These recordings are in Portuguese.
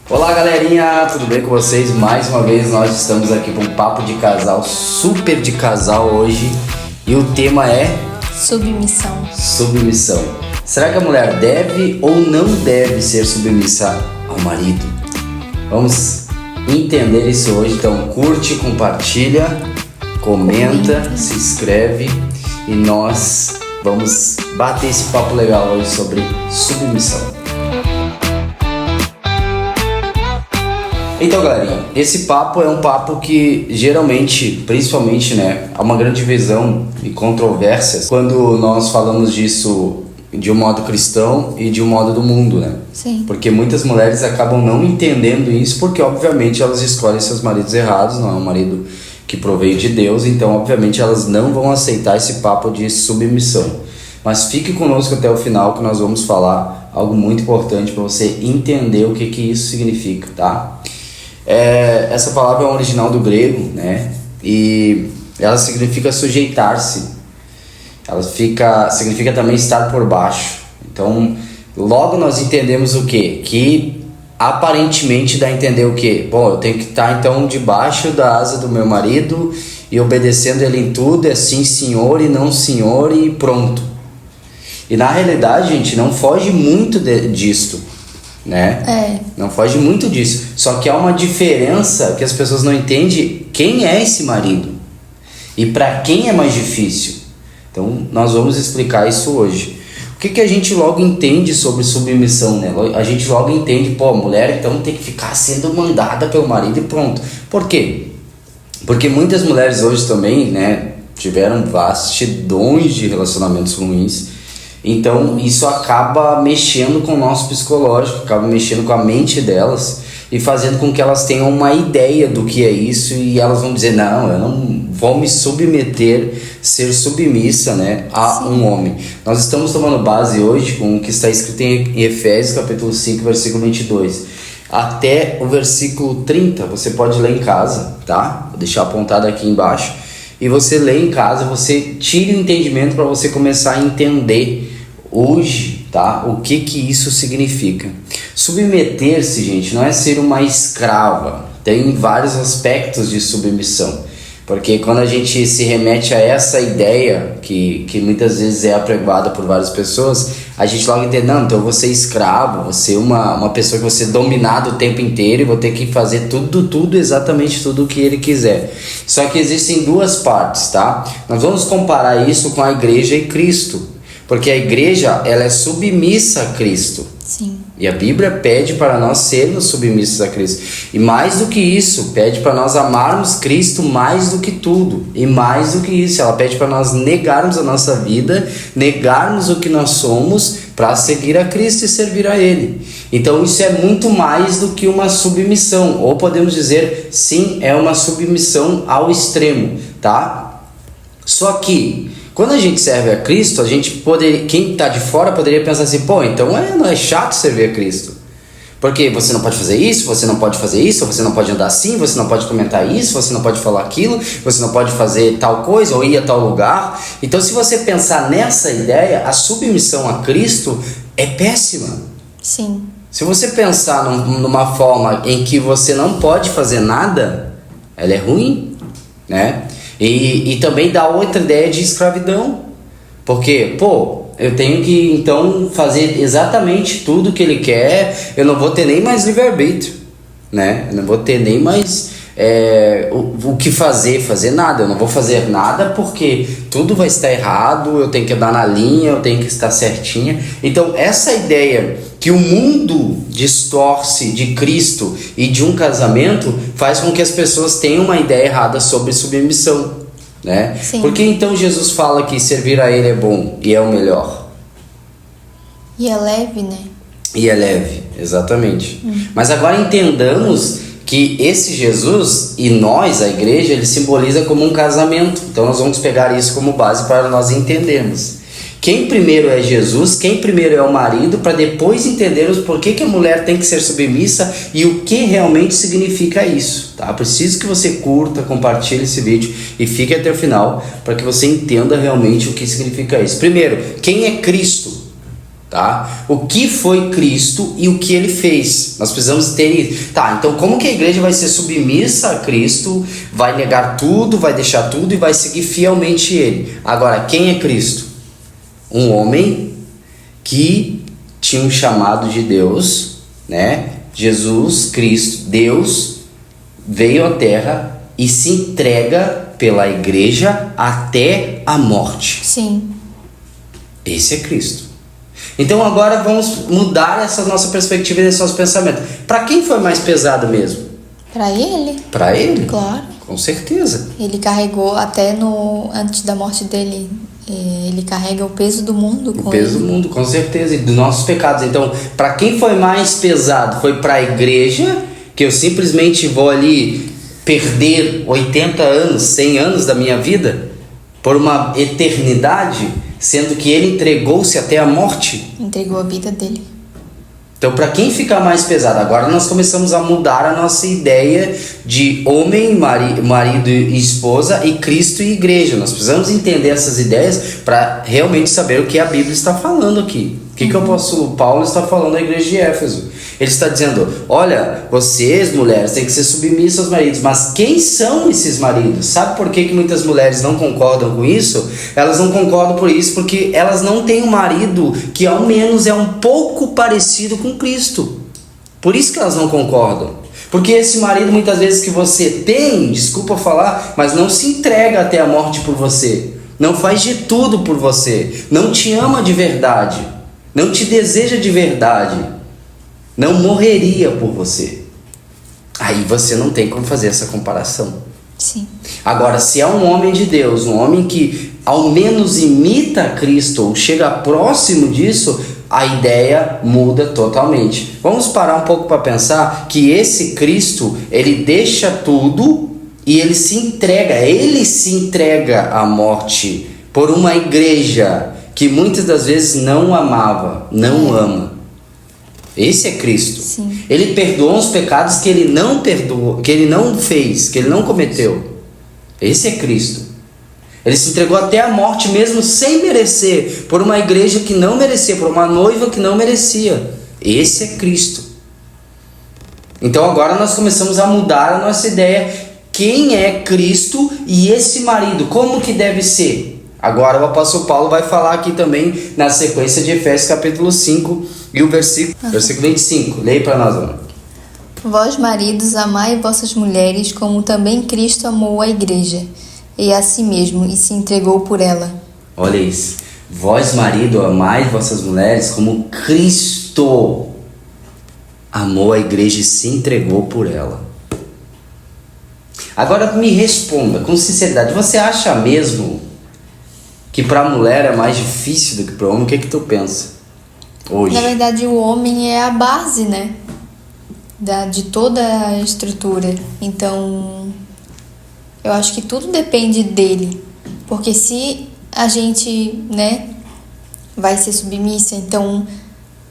Olá galerinha, tudo bem com vocês? Mais uma vez nós estamos aqui com um papo de casal, super de casal hoje. E o tema é... Submissão. Será que a mulher deve ou não deve ser submissa ao marido? Vamos entender isso hoje, então curte, compartilha, comenta, se inscreve e nós vamos bater esse papo legal hoje sobre submissão. Então galerinha, esse papo é um papo que geralmente, principalmente, há uma grande divisão e controvérsias quando nós falamos disso de um modo cristão e de um modo do mundo, Sim. Porque muitas mulheres acabam não entendendo isso porque obviamente elas escolhem seus maridos errados, não é um marido que proveio de Deus, então obviamente elas não vão aceitar esse papo de submissão. Mas fique conosco até o final que nós vamos falar algo muito importante para você entender o que isso significa, tá? Essa palavra é um original do grego, e ela significa sujeitar-se, ela significa também estar por baixo. Então, logo nós entendemos o quê? Que aparentemente dá a entender o quê? Bom, eu tenho que estar então debaixo da asa do meu marido e obedecendo ele em tudo, é sim senhor e não senhor e pronto. E na realidade, gente, não foge muito disto. Não foge muito disso. Só que há uma diferença que as pessoas não entendem quem é esse marido e para quem é mais difícil. Então nós vamos explicar isso hoje. O que a gente logo entende sobre submissão, A gente logo entende, a mulher então tem que ficar sendo mandada pelo marido e pronto. Por quê? Porque muitas mulheres hoje também, tiveram vastidões de relacionamentos ruins. Então isso acaba mexendo com o nosso psicológico, acaba mexendo com a mente delas e fazendo com que elas tenham uma ideia do que é isso e elas vão dizer, não, eu não vou me submeter, ser submissa a um homem. Nós estamos tomando base hoje com o que está escrito em Efésios capítulo 5, versículo 22. Até o versículo 30, você pode ler em casa, tá? Vou deixar apontado aqui embaixo. E você lê em casa, você tire o entendimento para você começar a entender hoje, tá? O que isso significa. Submeter-se, gente, não é ser uma escrava. Tem vários aspectos de submissão. Porque quando a gente se remete a essa ideia, que muitas vezes é apregoada por várias pessoas, a gente logo entende, não, então eu vou ser escravo, vou ser uma pessoa que vou ser dominado o tempo inteiro e vou ter que fazer exatamente tudo o que ele quiser. Só que existem duas partes, tá? Nós vamos comparar isso com a igreja e Cristo, porque a igreja, ela é submissa a Cristo. Sim. E a Bíblia pede para nós sermos submissos a Cristo. E mais do que isso, pede para nós amarmos Cristo mais do que tudo. E mais do que isso, ela pede para nós negarmos a nossa vida, negarmos o que nós somos para seguir a Cristo e servir a Ele. Então isso é muito mais do que uma submissão. Ou podemos dizer, sim, é uma submissão ao extremo, tá? Só que quando a gente serve a Cristo, quem está de fora poderia pensar assim, então não é chato servir a Cristo. Porque você não pode fazer isso, você não pode fazer isso, você não pode andar assim, você não pode comentar isso, você não pode falar aquilo, você não pode fazer tal coisa ou ir a tal lugar. Então se você pensar nessa ideia, a submissão a Cristo é péssima. Sim. Se você pensar numa forma em que você não pode fazer nada, ela é ruim, E também dá outra ideia de escravidão. Porque, eu tenho que então fazer exatamente tudo que ele quer, eu não vou ter nem mais livre-arbítrio, Eu não vou ter nem mais o que fazer nada. Eu não vou fazer nada porque tudo vai estar errado, eu tenho que andar na linha, eu tenho que estar certinha. Então essa ideia que o mundo distorce de Cristo e de um casamento faz com que as pessoas tenham uma ideia errada sobre submissão, Sim. Por que então Jesus fala que servir a Ele é bom e é o melhor? E é leve, E é leve, exatamente. Mas agora entendamos que esse Jesus e nós, a igreja, ele simboliza como um casamento. Então nós vamos pegar isso como base para nós entendermos. Quem primeiro é Jesus, quem primeiro é o marido, para depois entendermos por que a mulher tem que ser submissa e o que realmente significa isso, tá? Preciso que você curta, compartilhe esse vídeo e fique até o final para que você entenda realmente o que significa isso. Primeiro, quem é Cristo? Tá? O que foi Cristo e o que ele fez. Nós precisamos ter isso. Tá, então como que a igreja vai ser submissa a Cristo, vai negar tudo, vai deixar tudo e vai seguir fielmente ele? Agora, quem é Cristo? Um homem que tinha um chamado de Deus, né? Jesus Cristo, Deus, veio à terra e se entrega pela igreja até a morte. Sim. Esse é Cristo. Então agora vamos mudar essa nossa perspectiva e esse nosso pensamento. Para quem foi mais pesado mesmo? Para ele? Para ele? Claro. Com certeza. Ele carregou até antes da morte dele, ele carrega o peso do mundo com O peso ele. do mundo, com certeza, e dos nossos pecados. Então, para quem foi mais pesado? Foi para a igreja, que eu simplesmente vou ali perder 80 anos, 100 anos da minha vida por uma eternidade, sendo que ele entregou-se até a morte. Entregou a vida dele. Então, para quem fica mais pesado? Agora nós começamos a mudar a nossa ideia de homem, marido e esposa, e Cristo e igreja. Nós precisamos entender essas ideias para realmente saber o que a Bíblia está falando aqui. O que o apóstolo Paulo está falando à igreja de Éfeso? Ele está dizendo, olha, vocês mulheres têm que ser submissas aos maridos, mas quem são esses maridos? Sabe por que muitas mulheres não concordam com isso? Elas não concordam por isso porque elas não têm um marido que ao menos é um pouco parecido com Cristo. Por isso que elas não concordam. Porque esse marido muitas vezes que você tem, desculpa falar, mas não se entrega até a morte por você. Não faz de tudo por você. Não te ama de verdade. Não te deseja de verdade. Não morreria por você. Aí você não tem como fazer essa comparação. Sim. Agora, se é um homem de Deus, um homem que ao menos imita Cristo ou chega próximo disso, a ideia muda totalmente. Vamos parar um pouco para pensar que esse Cristo, ele deixa tudo e ele se entrega à morte por uma igreja que muitas das vezes não amava, não ama. Esse é Cristo. Sim. Ele perdoou os pecados que ele não perdoou, que ele não fez, que ele não cometeu. Esse é Cristo. Ele se entregou até a morte mesmo sem merecer, por uma igreja que não merecia, por uma noiva que não merecia. Esse é Cristo. Então agora nós começamos a mudar a nossa ideia. Quem é Cristo e esse marido? Como que deve ser? Agora o apóstolo Paulo vai falar aqui também na sequência de Efésios capítulo 5 e o versículo 25. Leia para nós, Ana. Vós, maridos, amai vossas mulheres, como também Cristo amou a igreja, e a si mesmo, e se entregou por ela. Olha isso. Vós, marido, amai vossas mulheres, como Cristo amou a igreja e se entregou por ela. Agora me responda com sinceridade. Você acha mesmo que para a mulher é mais difícil do que para o homem? O que tu pensa hoje? Na verdade, o homem é a base, né? De toda a estrutura. Então, eu acho que tudo depende dele. Porque se a gente, né, vai ser submissa, então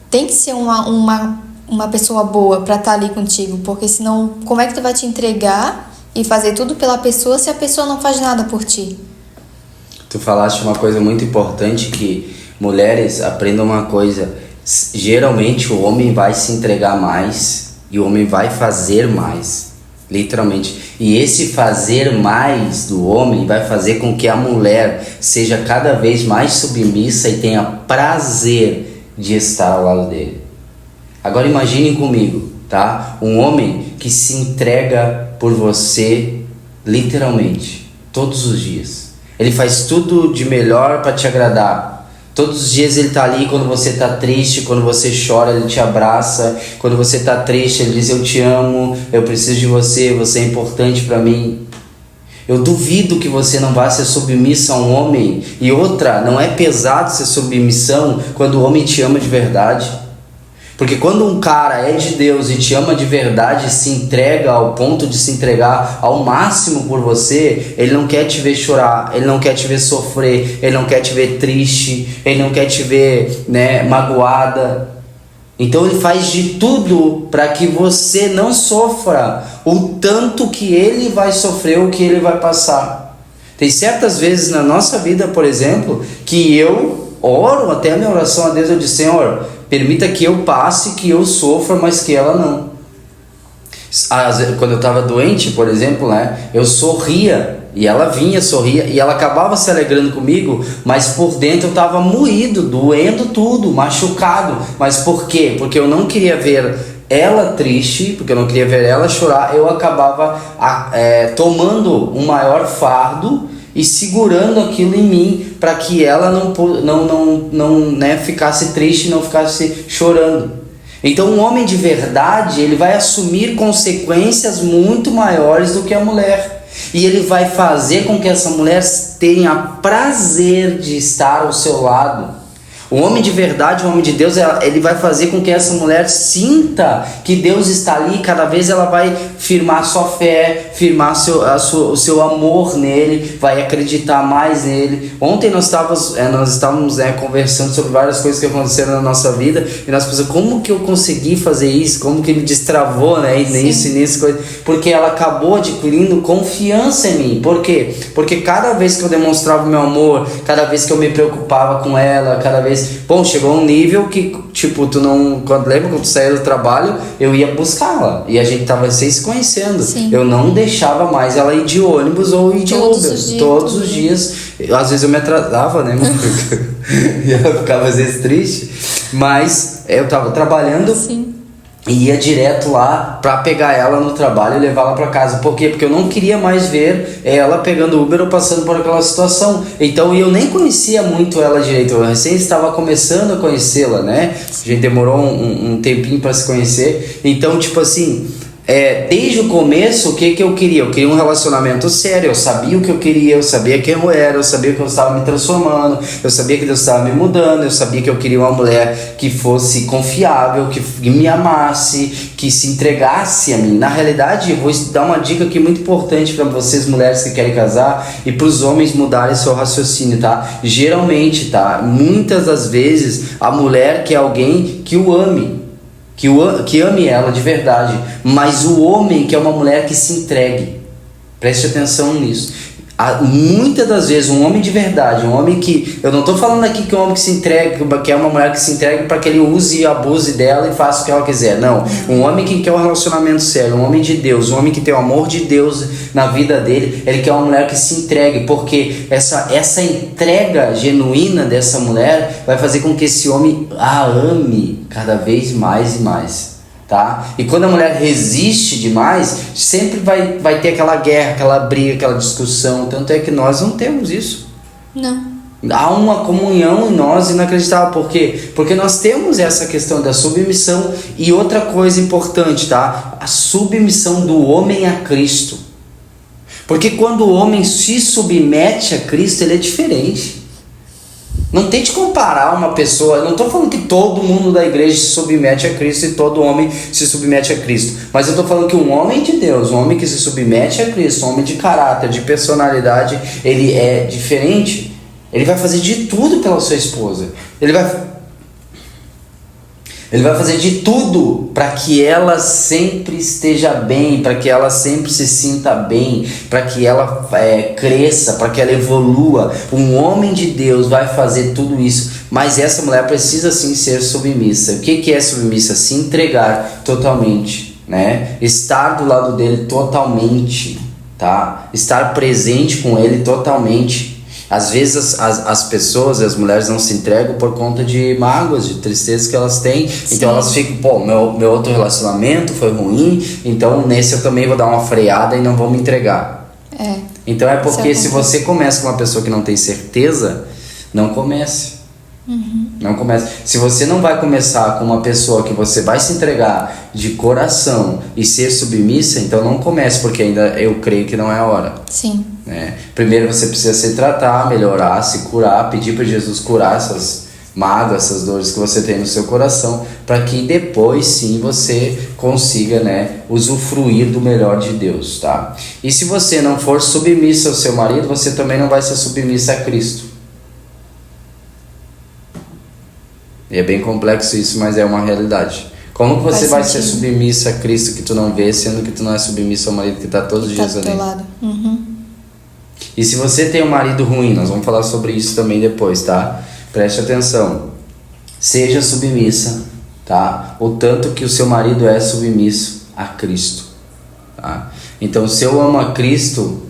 tem que ser uma pessoa boa para estar ali contigo. Porque senão, como é que tu vai te entregar e fazer tudo pela pessoa se a pessoa não faz nada por ti? Tu falaste uma coisa muito importante, que mulheres aprendam uma coisa. Geralmente o homem vai se entregar mais e o homem vai fazer mais, literalmente. E esse fazer mais do homem vai fazer com que a mulher seja cada vez mais submissa e tenha prazer de estar ao lado dele. Agora imaginem comigo, tá? Um homem que se entrega por você literalmente, todos os dias. Ele faz tudo de melhor para te agradar. Todos os dias ele está ali quando você está triste, quando você chora, ele te abraça. Quando você está triste, ele diz: eu te amo, eu preciso de você, você é importante para mim. Eu duvido que você não vá ser submissa a um homem. E outra, não é pesado ser submissão quando o homem te ama de verdade. Porque quando um cara é de Deus e te ama de verdade, se entrega ao ponto de se entregar ao máximo por você, ele não quer te ver chorar, ele não quer te ver sofrer, ele não quer te ver triste, ele não quer te ver, magoada. Então ele faz de tudo para que você não sofra o tanto que ele vai sofrer, o que ele vai passar. Tem certas vezes na nossa vida, por exemplo, que eu oro, até a minha oração a Deus, eu disse: Senhor, permita que eu passe, que eu sofra, mas que ela não. Quando eu estava doente, por exemplo, né, eu sorria, e ela vinha, sorria, e ela acabava se alegrando comigo, mas por dentro eu estava moído, doendo tudo, machucado. Mas por quê? Porque eu não queria ver ela triste, porque eu não queria ver ela chorar. Eu acabava tomando um maior fardo e segurando aquilo em mim, para que ela não né, ficasse triste, não ficasse chorando. Então um homem de verdade, ele vai assumir consequências muito maiores do que a mulher. E ele vai fazer com que essa mulher tenha prazer de estar ao seu lado. O homem de verdade, o homem de Deus, ele vai fazer com que essa mulher sinta que Deus está ali. Cada vez ela vai firmar sua fé, firmar o seu amor nele, vai acreditar mais nele. Ontem nós estávamos conversando sobre várias coisas que aconteceram na nossa vida, e nós pensamos: como que eu consegui fazer isso? Como que ele destravou, né? Nisso, coisa. Porque ela acabou adquirindo confiança em mim. Por quê? Porque cada vez que eu demonstrava o meu amor, cada vez que eu me preocupava com ela, cada vez... Bom, chegou um nível que, tipo, lembra quando tu saía do trabalho, eu ia buscá-la, e a gente tava se conhecendo. Sim. Eu não deixava mais ela ir de ônibus ou ir de Uber. Todos os dias. Às vezes eu me atrasava, né? E ela ficava às vezes triste. Mas eu tava trabalhando. Sim. E ia direto lá pra pegar ela no trabalho e levá-la pra casa. Por quê? Porque eu não queria mais ver ela pegando Uber ou passando por aquela situação. Então eu nem conhecia muito ela direito. Eu recém estava começando a conhecê-la, né? A gente demorou um tempinho pra se conhecer. Então, tipo assim... desde o começo, o que eu queria? Eu queria um relacionamento sério. Eu sabia o que eu queria, eu sabia quem eu era, eu sabia que eu estava me transformando, eu sabia que Deus estava me mudando, eu sabia que eu queria uma mulher que fosse confiável, que me amasse, que se entregasse a mim. Na realidade, eu vou dar uma dica aqui muito importante para vocês, mulheres que querem casar, e para os homens mudarem seu raciocínio, tá? Geralmente, tá? Muitas das vezes, a mulher quer alguém que o ame, que ame ela de verdade, mas o homem quer uma mulher que se entregue. Preste atenção nisso. Muitas das vezes um homem de verdade, um homem que... Eu não estou falando aqui que é um homem que se entregue, que é uma mulher que se entregue para que ele use e abuse dela e faça o que ela quiser. Não, um homem que quer um relacionamento sério, um homem de Deus, um homem que tem o amor de Deus na vida dele, ele quer uma mulher que se entregue, porque essa entrega genuína dessa mulher vai fazer com que esse homem a ame cada vez mais e mais. Tá? E quando a mulher resiste demais, sempre vai ter aquela guerra, aquela briga, aquela discussão. Tanto é que nós não temos isso. Não. Há uma comunhão em nós inacreditável. Por quê? Porque nós temos essa questão da submissão. E outra coisa importante, tá? A submissão do homem a Cristo. Porque quando o homem se submete a Cristo, ele é diferente. Não tente comparar uma pessoa. Eu não estou falando que todo mundo da igreja se submete a Cristo e todo homem se submete a Cristo. Mas eu estou falando que um homem de Deus, um homem que se submete a Cristo, um homem de caráter, de personalidade, ele é diferente. Ele vai fazer de tudo pela sua esposa. Ele vai fazer de tudo para que ela sempre esteja bem, para que ela sempre se sinta bem, para que ela cresça, para que ela evolua. Um homem de Deus vai fazer tudo isso, mas essa mulher precisa sim ser submissa. O que é submissa? Se entregar totalmente, né? Estar do lado dele totalmente, tá? Estar presente com ele totalmente. Às vezes as pessoas, as mulheres não se entregam por conta de mágoas, de tristezas que elas têm. Sim. Então elas ficam, meu outro relacionamento foi ruim, então nesse eu também vou dar uma freada e não vou me entregar. Então é porque se você começa com uma pessoa que não tem certeza, não comece. Não comece. Se você não vai começar com uma pessoa que você vai se entregar de coração e ser submissa, então não comece, porque ainda eu creio que não é a hora. Sim. Primeiro você precisa se tratar, melhorar, se curar, pedir para Jesus curar essas mágoas, essas dores que você tem no seu coração, para que depois sim você consiga, usufruir do melhor de Deus, tá? E se você não for submissa ao seu marido, você também não vai ser submissa a Cristo. E é bem complexo isso, mas é uma realidade. Como que você vai ser submissa a Cristo que tu não vê, sendo que tu não é submissa ao marido que está todos os dias ali? Do teu lado. E se você tem um marido ruim, nós vamos falar sobre isso também depois, tá? preste atenção, seja submissa, tá? O tanto que o seu marido é submisso a Cristo, tá? Então, se eu amo a Cristo,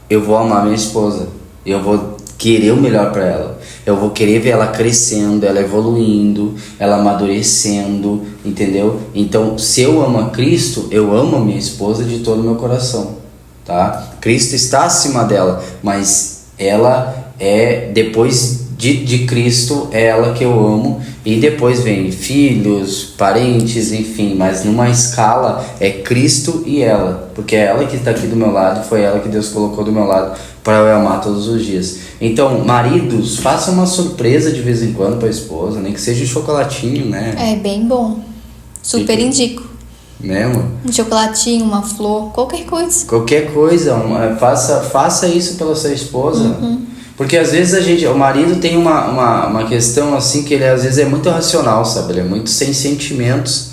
eu vou amar minha esposa, eu vou querer o melhor para ela, eu vou querer ver ela crescendo, ela evoluindo, ela amadurecendo, entendeu? Então, se eu amo a Cristo, eu amo a minha esposa de todo o meu coração, tá? Cristo está acima dela, mas ela é, depois de Cristo, é ela que eu amo, e depois vem filhos, parentes, enfim, mas numa escala é Cristo e ela, porque é ela que está aqui do meu lado, foi ela que Deus colocou do meu lado para eu amar todos os dias. Então, maridos, façam uma surpresa de vez em quando para a esposa, nem que seja um chocolatinho, né? É bem bom. Super indico. Né, amor? Um chocolatinho, uma flor, qualquer coisa. Qualquer coisa, faça isso pela sua esposa. Porque às vezes o marido tem uma questão assim que ele às vezes é muito racional, sabe? Ele é muito sem sentimentos.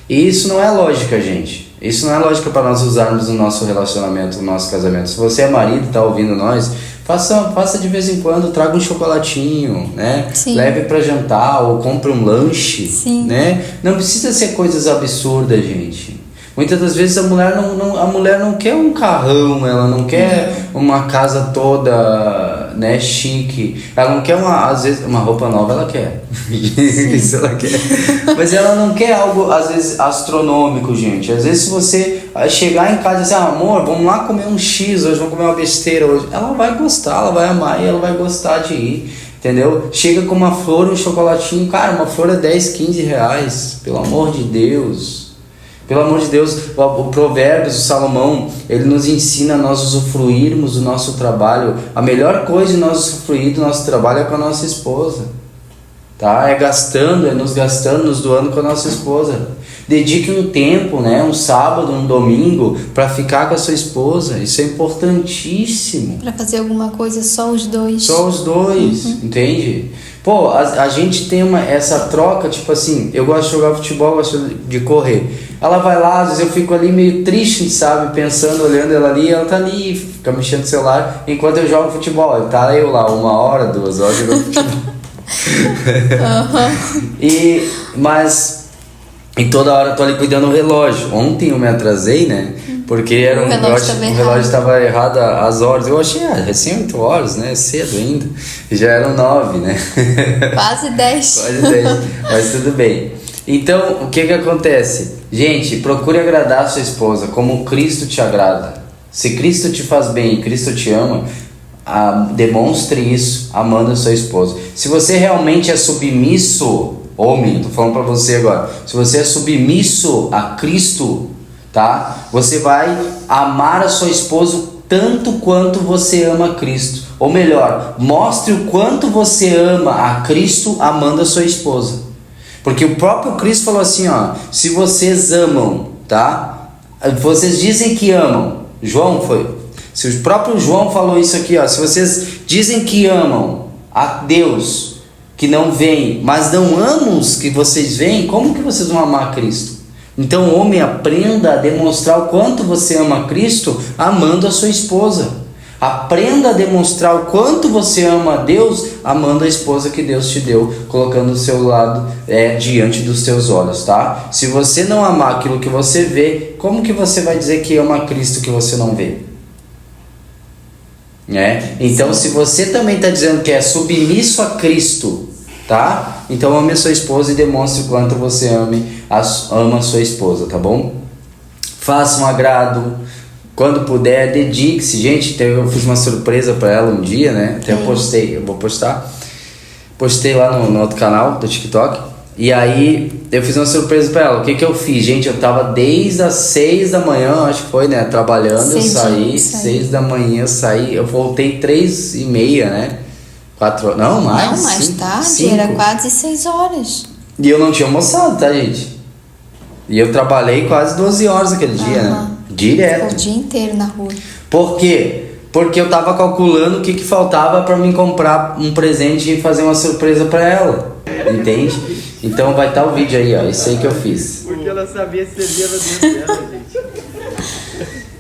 E isso não é lógica, gente. Isso não é lógica para nós usarmos no nosso relacionamento, no nosso casamento. Se você é marido e tá ouvindo nós, faça de vez em quando, traga um chocolatinho, né? Sim. Leve para jantar ou compre um lanche, Sim. né? Não precisa ser coisas absurdas, gente. Muitas das vezes a mulher não quer um carrão, ela não quer uma casa toda, né, chique. Ela não quer às vezes uma roupa nova, ela quer. Isso ela quer. Mas ela não quer algo às vezes astronômico, gente. Às vezes se você chegar em casa e dizer, amor, vamos lá comer um X hoje, vamos comer uma besteira hoje, ela vai gostar, ela vai amar e ela vai gostar de ir. Entendeu? Chega com uma flor, um chocolatinho, cara, uma flor é 10, 15 reais, pelo amor de Deus. Pelo amor de Deus, o Provérbios, o Salomão, ele nos ensina a nós usufruirmos do nosso trabalho. A melhor coisa de nós usufruir do nosso trabalho é com a nossa esposa, tá? É nos doando com a nossa esposa. Dedique um tempo, né? Um sábado, um domingo, para ficar com a sua esposa. Isso é importantíssimo. Para fazer alguma coisa só os dois. Só os dois, entende? Pô, a gente tem essa troca, tipo assim, eu gosto de jogar futebol, gosto de correr. Ela vai lá, às vezes eu fico ali meio triste, sabe? Pensando, olhando ela ali, ela tá ali, fica mexendo no celular, enquanto eu jogo futebol. Tá eu lá, 1 hora, 2 horas jogando futebol. E toda hora eu tô ali cuidando do relógio. Ontem eu me atrasei, né? Porque era o relógio estava errado as horas. Eu achei, recém 8 horas, né? Cedo ainda. Já eram 9, né? Quase 10. Quase 10, mas tudo bem. Então, o que acontece? Gente, procure agradar a sua esposa como Cristo te agrada. Se Cristo te faz bem e Cristo te ama, demonstre isso amando a sua esposa. Se você realmente é submisso, homem, tô falando pra você agora, se você é submisso a Cristo, tá? Você vai amar a sua esposa tanto quanto você ama Cristo. Ou melhor, mostre o quanto você ama a Cristo amando a sua esposa. Porque o próprio Cristo falou assim, se vocês amam, tá? Vocês dizem que amam. Se o próprio João falou isso aqui, se vocês dizem que amam a Deus, que não vem, mas não amam os que vocês veem, como que vocês vão amar a Cristo? Então, homem, aprenda a demonstrar o quanto você ama a Cristo amando a sua esposa. Aprenda a demonstrar o quanto você ama a Deus amando a esposa que Deus te deu, colocando o seu lado diante dos teus olhos, tá? Se você não amar aquilo que você vê, como que você vai dizer que ama a Cristo que você não vê? Então, se você também está dizendo que é submisso a Cristo, tá? Então ame a sua esposa e demonstre o quanto você ama a sua esposa, tá bom? Faça um agrado. Quando puder, dedique-se. Gente, eu fiz uma surpresa para ela um dia, né? Até eu vou postar. Postei lá no outro canal do TikTok. E aí eu fiz uma surpresa para ela. O que eu fiz? Gente, eu tava desde as 6 da manhã, acho que foi, né? Trabalhando, eu saí. 6 da manhã eu saí. Eu voltei 3h30, né? 4 horas. Não, mais. Não, mais 5, tarde, 5. era quase 6 horas. E eu não tinha almoçado, tá, gente? E eu trabalhei quase 12 horas aquele dia, né? Direto. Ficou o dia inteiro na rua. Por quê? Porque eu tava calculando o que faltava pra mim comprar um presente e fazer uma surpresa pra ela. Entende? Então vai estar o vídeo aí, ó. Isso aí que eu fiz. Porque ela sabia se servia no Deus dela, gente.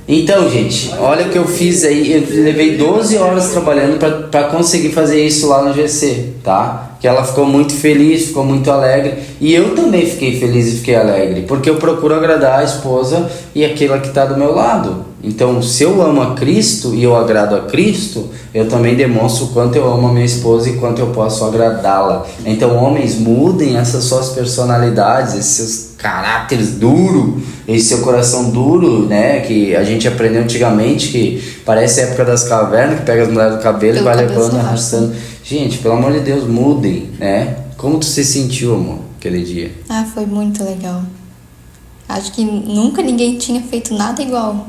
Então, gente, olha o que eu fiz aí. Eu levei 12 horas trabalhando pra conseguir fazer isso lá no GC, tá? Que ela ficou muito feliz, ficou muito alegre. E eu também fiquei feliz e fiquei alegre, porque eu procuro agradar a esposa e aquela que está do meu lado. Então, se eu amo a Cristo e eu agrado a Cristo, eu também demonstro o quanto eu amo a minha esposa e quanto eu posso agradá-la. Então, homens, mudem essas suas personalidades, esses seus caráteres duros, esse seu coração duro, né? Que a gente aprendeu antigamente, que parece a época das cavernas, que pega as mulheres do cabelo e vai levando, arrastando. Gente, pelo amor de Deus, mudem, né? Como tu se sentiu, amor, aquele dia? Ah, foi muito legal. Acho que nunca ninguém tinha feito nada igual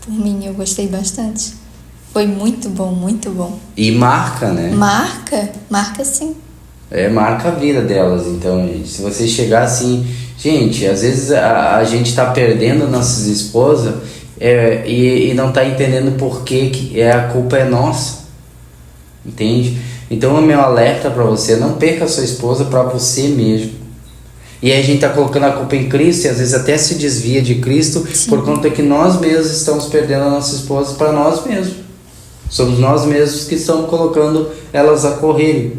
por mim. Eu gostei bastante. Foi muito bom, muito bom. E marca, né? Marca sim. Marca a vida delas, então, gente. Se você chegar assim... Gente, às vezes a gente tá perdendo nossas esposas e não tá entendendo por que a culpa é nossa. Entende? Então, o meu alerta para você, não perca a sua esposa para você mesmo. E aí a gente tá colocando a culpa em Cristo e às vezes até se desvia de Cristo. Sim. Por conta que nós mesmos estamos perdendo a nossa esposa para nós mesmos. Somos nós mesmos que estamos colocando elas a correrem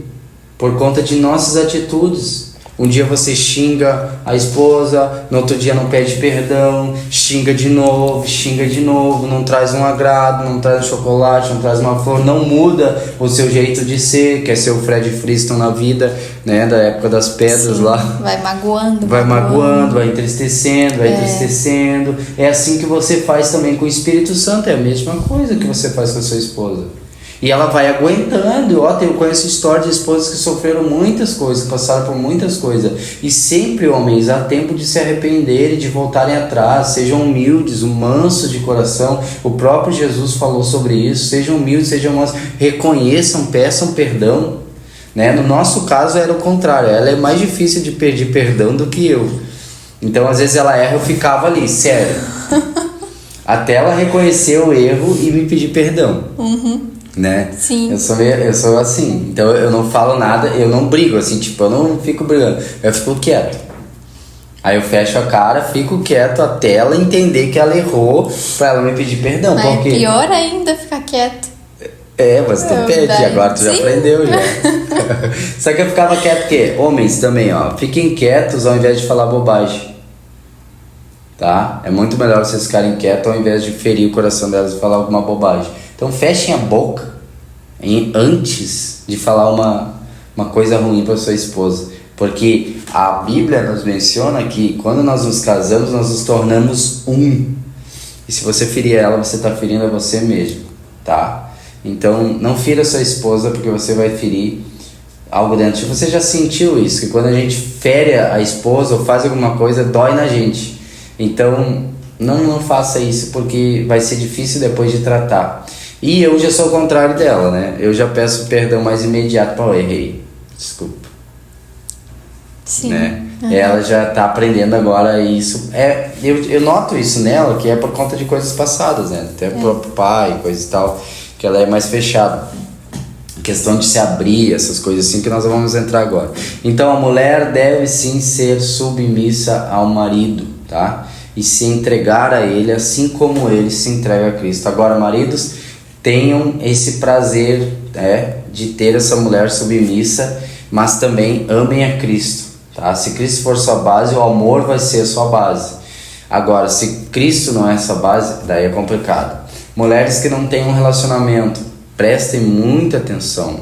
por conta de nossas atitudes. Um dia você xinga a esposa, no outro dia não pede perdão, xinga de novo, não traz um agrado, não traz um chocolate, não traz uma flor, não muda o seu jeito de ser, quer ser o Fred Flintstone na vida, né, da época das pedras. Sim, lá. Vai magoando, vai entristecendo. É assim que você faz também com o Espírito Santo, é a mesma coisa que você faz com a sua esposa. E ela vai aguentando. Eu conheço histórias de esposas que sofreram muitas coisas, passaram por muitas coisas. E sempre, homens, há tempo de se arrepender e de voltarem atrás. Sejam humildes, mansos de coração. O próprio Jesus falou sobre isso. Sejam humildes, sejam mansos. Reconheçam, peçam perdão. Né? No nosso caso era o contrário. Ela é mais difícil de pedir perdão do que eu. Então, às vezes ela erra, eu ficava ali, sério. Até ela reconhecer o erro e me pedir perdão. Né? Sim. Eu sou assim, então eu não falo nada, eu não brigo, assim, tipo, eu não fico brigando, eu fico quieto. Aí eu fecho a cara, fico quieto até ela entender que ela errou, pra ela me pedir perdão. Mas porque... é pior ainda ficar quieto. Mas tu pede, agora tu já aprendeu já. Só que eu ficava quieto porque, homens também, ó, fiquem quietos ao invés de falar bobagem. Tá? É muito melhor vocês ficarem quietos ao invés de ferir o coração delas e falar alguma bobagem. Então fechem a boca antes de falar uma coisa ruim para sua esposa. Porque a Bíblia nos menciona que quando nós nos casamos, nós nos tornamos um. E se você ferir ela, você está ferindo a você mesmo. Tá? Então não fira sua esposa, porque você vai ferir algo dentro. Você já sentiu isso? Que quando a gente fere a esposa ou faz alguma coisa, dói na gente. Então não faça isso, porque vai ser difícil depois de tratar. E eu já sou o contrário dela, né? Eu já peço perdão mais imediato. Pô, errei. Desculpa. Sim. Né? Ela já tá aprendendo agora isso. Eu noto isso nela, que é por conta de coisas passadas, né? Até o próprio pai, coisa e tal, que ela é mais fechada. Questão de se abrir, essas coisas assim que nós vamos entrar agora. Então a mulher deve sim ser submissa ao marido, tá? E se entregar a ele, assim como ele se entrega a Cristo. Agora, maridos, tenham esse prazer de ter essa mulher submissa, mas também amem a Cristo, tá? Se Cristo for sua base, o amor vai ser a sua base. Agora, se Cristo não é essa base, daí é complicado. Mulheres que não têm um relacionamento, prestem muita atenção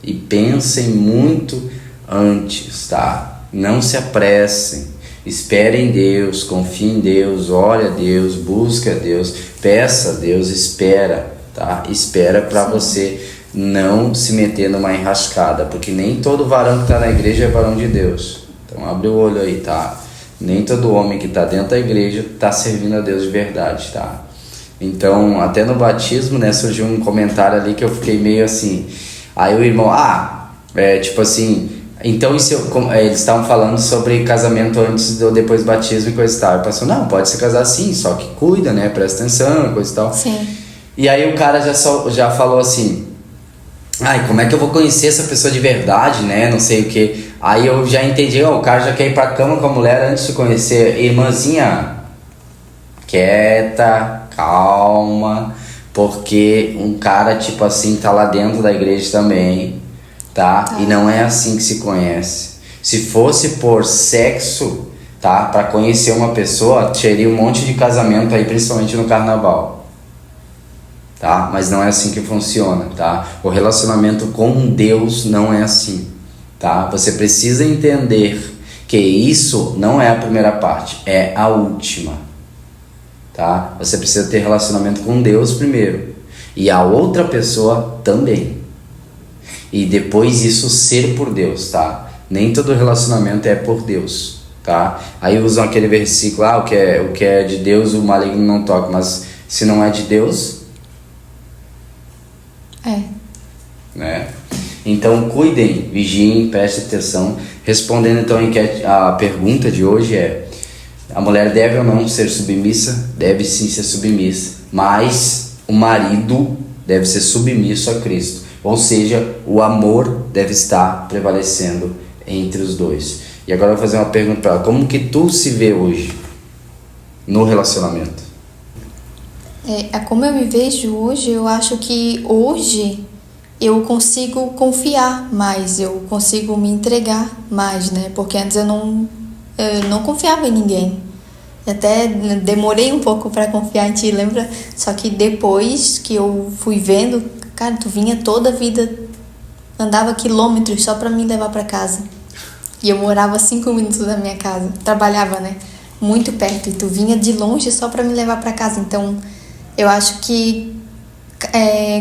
e pensem muito antes, tá? Não se apressem. Espere em Deus, confie em Deus, ore a Deus, busque a Deus, peça a Deus, espera. Tá? Espera para você não se meter numa enrascada, porque nem todo varão que está na igreja é varão de Deus. Então abre o olho aí, tá? Nem todo homem que está dentro da igreja está servindo a Deus de verdade, tá? Então, até no batismo, né, surgiu um comentário ali que eu fiquei meio assim. Aí o irmão, tipo assim, então isso, eles estavam falando sobre casamento antes ou depois do batismo e coisa e tal. Eu pensei, não, pode se casar sim, só que cuida, né, presta atenção e coisa e tal. Sim. E aí o cara já falou assim, como é que eu vou conhecer essa pessoa de verdade, né, não sei o que. Aí eu já entendi, o cara já quer ir pra cama com a mulher antes de conhecer. Irmãzinha, quieta, calma, porque um cara tipo assim tá lá dentro da igreja também, tá? E não é assim que se conhece. Se fosse por sexo, tá? Para conhecer uma pessoa, teria um monte de casamento aí, principalmente no carnaval, tá? Mas não é assim que funciona, tá? O relacionamento com Deus não é assim, tá? Você precisa entender que isso não é a primeira parte, é a última, tá? Você precisa ter relacionamento com Deus primeiro e a outra pessoa também, e depois isso ser por Deus, tá? Nem todo relacionamento é por Deus, tá? Aí usam aquele versículo, o que é de Deus o maligno não toca, mas se não é de Deus, né? Então cuidem, vigiem, prestem atenção. Respondendo então a pergunta de hoje a mulher deve ou não ser submissa? Deve sim ser submissa, mas o marido deve ser submisso a Cristo, ou seja, o amor deve estar prevalecendo entre os dois. E agora eu vou fazer uma pergunta para ela: como que tu se vê hoje no relacionamento? Como eu me vejo hoje, eu acho que hoje eu consigo confiar mais, eu consigo me entregar mais, né? Porque antes eu não confiava em ninguém. Até demorei um pouco para confiar em ti, lembra? Só que depois que eu fui vendo, cara, tu vinha toda a vida, andava quilômetros só para me levar para casa. E eu morava 5 minutos da minha casa, trabalhava, né? Muito perto, e tu vinha de longe só para me levar para casa. Então, eu acho que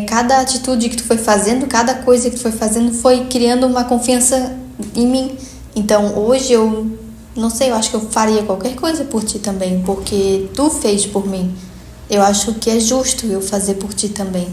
cada atitude que tu foi fazendo, cada coisa que tu foi fazendo foi criando uma confiança em mim. Então hoje eu não sei, eu acho que eu faria qualquer coisa por ti também, porque tu fez por mim. Eu acho que é justo eu fazer por ti também.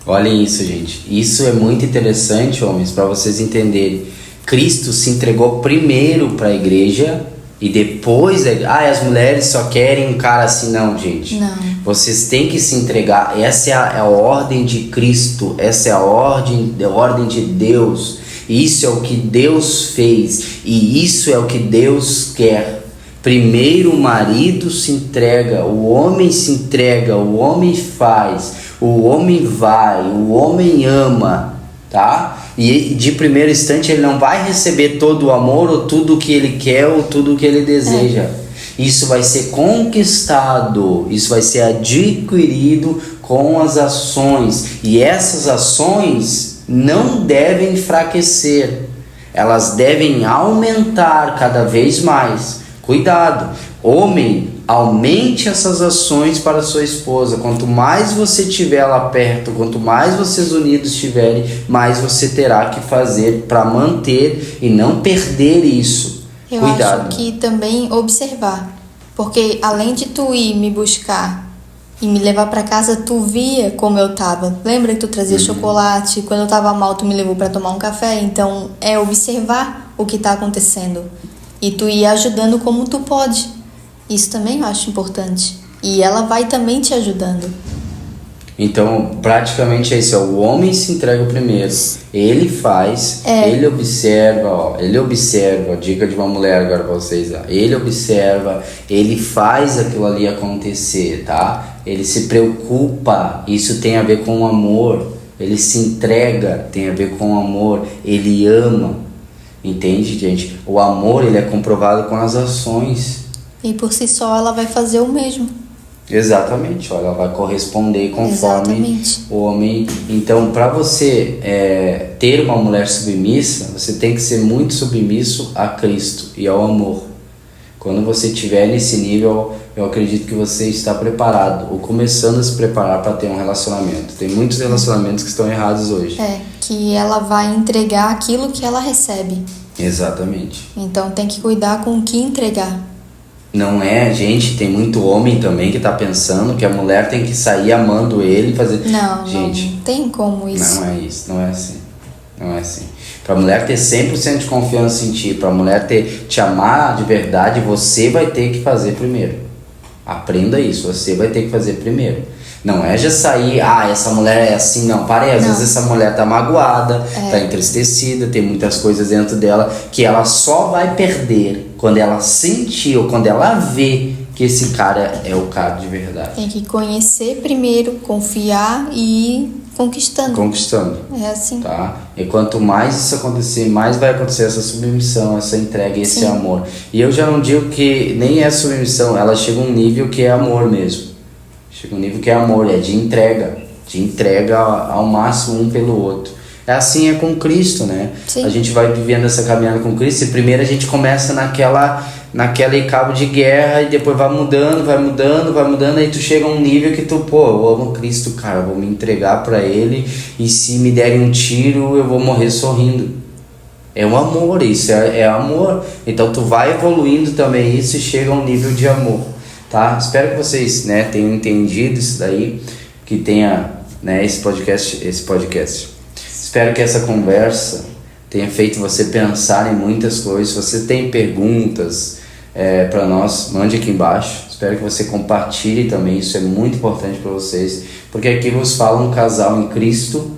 Olhem isso, gente. Isso é muito interessante, homens, para vocês entenderem. Cristo se entregou primeiro para a igreja e depois as mulheres só querem um cara assim. Não, gente. Não. Vocês têm que se entregar. Essa é a ordem de Cristo. Essa é a ordem de Deus. Isso é o que Deus fez e isso é o que Deus quer. Primeiro o marido se entrega, o homem se entrega, o homem faz, o homem vai, o homem ama, tá? E de primeiro instante ele não vai receber todo o amor ou tudo o que ele quer ou tudo o que ele deseja. Isso vai ser conquistado, isso vai ser adquirido com as ações. E essas ações não devem enfraquecer, elas devem aumentar cada vez mais. Cuidado, homem, aumente essas ações para sua esposa. Quanto mais você tiver lá perto, quanto mais vocês unidos estiverem, mais você terá que fazer para manter e não perder isso. Eu Cuidado. acho que também observar, porque além de tu ir me buscar e me levar para casa, tu via como eu tava. Lembra que tu trazia chocolate? Quando eu tava mal, tu me levou para tomar um café. Então, é observar o que tá acontecendo e tu ir ajudando como tu pode. Isso também eu acho importante. E ela vai também te ajudando. Então, praticamente é isso. O homem se entrega primeiro. Ele faz, ele observa, dica de uma mulher agora pra vocês, ele observa, ele faz aquilo ali acontecer, tá? Ele se preocupa, isso tem a ver com o amor. Ele se entrega, tem a ver com o amor. Ele ama, entende, gente? O amor, ele é comprovado com as ações. E por si só ela vai fazer o mesmo. Exatamente, ela vai corresponder conforme o homem. Então, para você ter uma mulher submissa, você tem que ser muito submisso a Cristo e ao amor. Quando você estiver nesse nível, eu acredito que você está preparado, ou começando a se preparar para ter um relacionamento. Tem muitos relacionamentos que estão errados hoje. Que ela vai entregar aquilo que ela recebe. Exatamente. Então tem que cuidar com o que entregar. Não é, gente, tem muito homem também que tá pensando que a mulher tem que sair amando ele e fazer... Não, gente, não tem como isso. Não é isso, não é assim. Não é assim. Pra mulher ter 100% de confiança em ti, pra mulher te amar de verdade, você vai ter que fazer primeiro. Aprenda isso, você vai ter que fazer primeiro. Não é já sair, essa mulher é assim, não. Para aí, às vezes essa mulher tá magoada, tá entristecida, tem muitas coisas dentro dela que ela só vai perder quando ela sentir ou quando ela vê que esse cara é o cara de verdade. Tem que conhecer primeiro, confiar e ir conquistando. Conquistando. É assim. Tá? E quanto mais isso acontecer, mais vai acontecer essa submissão, essa entrega e esse amor. E eu já não digo que nem é submissão, ela chega a um nível que é amor mesmo. Chega um nível que é amor, é de entrega ao máximo um pelo outro. É assim, é com Cristo, né? Sim. A gente vai vivendo essa caminhada com Cristo e primeiro a gente começa naquele cabo de guerra e depois vai mudando, aí tu chega a um nível que tu, eu amo Cristo, cara, eu vou me entregar pra Ele e se me derem um tiro eu vou morrer sorrindo. É um amor, isso é amor. Então tu vai evoluindo também isso e chega a um nível de amor, tá? Espero que vocês, né, tenham entendido isso daí, que tenha, né, esse podcast. Espero que essa conversa tenha feito você pensar em muitas coisas. Se você tem perguntas para nós, mande aqui embaixo. Espero que você compartilhe também, isso é muito importante para vocês, porque aqui vos fala um casal em Cristo,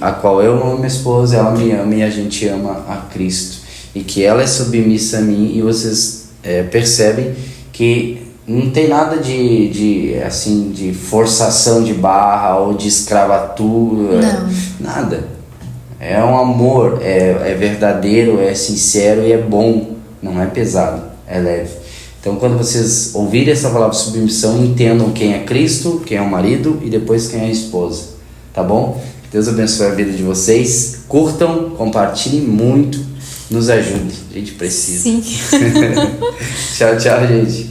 a qual eu amo minha esposa, ela me ama e a gente ama a Cristo, e que ela é submissa a mim, e vocês percebem que não tem nada de forçação de barra ou de escravatura. Não. Nada. É um amor, é verdadeiro, é sincero e é bom. Não é pesado, é leve. Então quando vocês ouvirem essa palavra submissão, entendam quem é Cristo, quem é o marido e depois quem é a esposa. Tá bom? Que Deus abençoe a vida de vocês. Curtam, compartilhem muito, nos ajude. A gente precisa. Sim. Tchau, gente.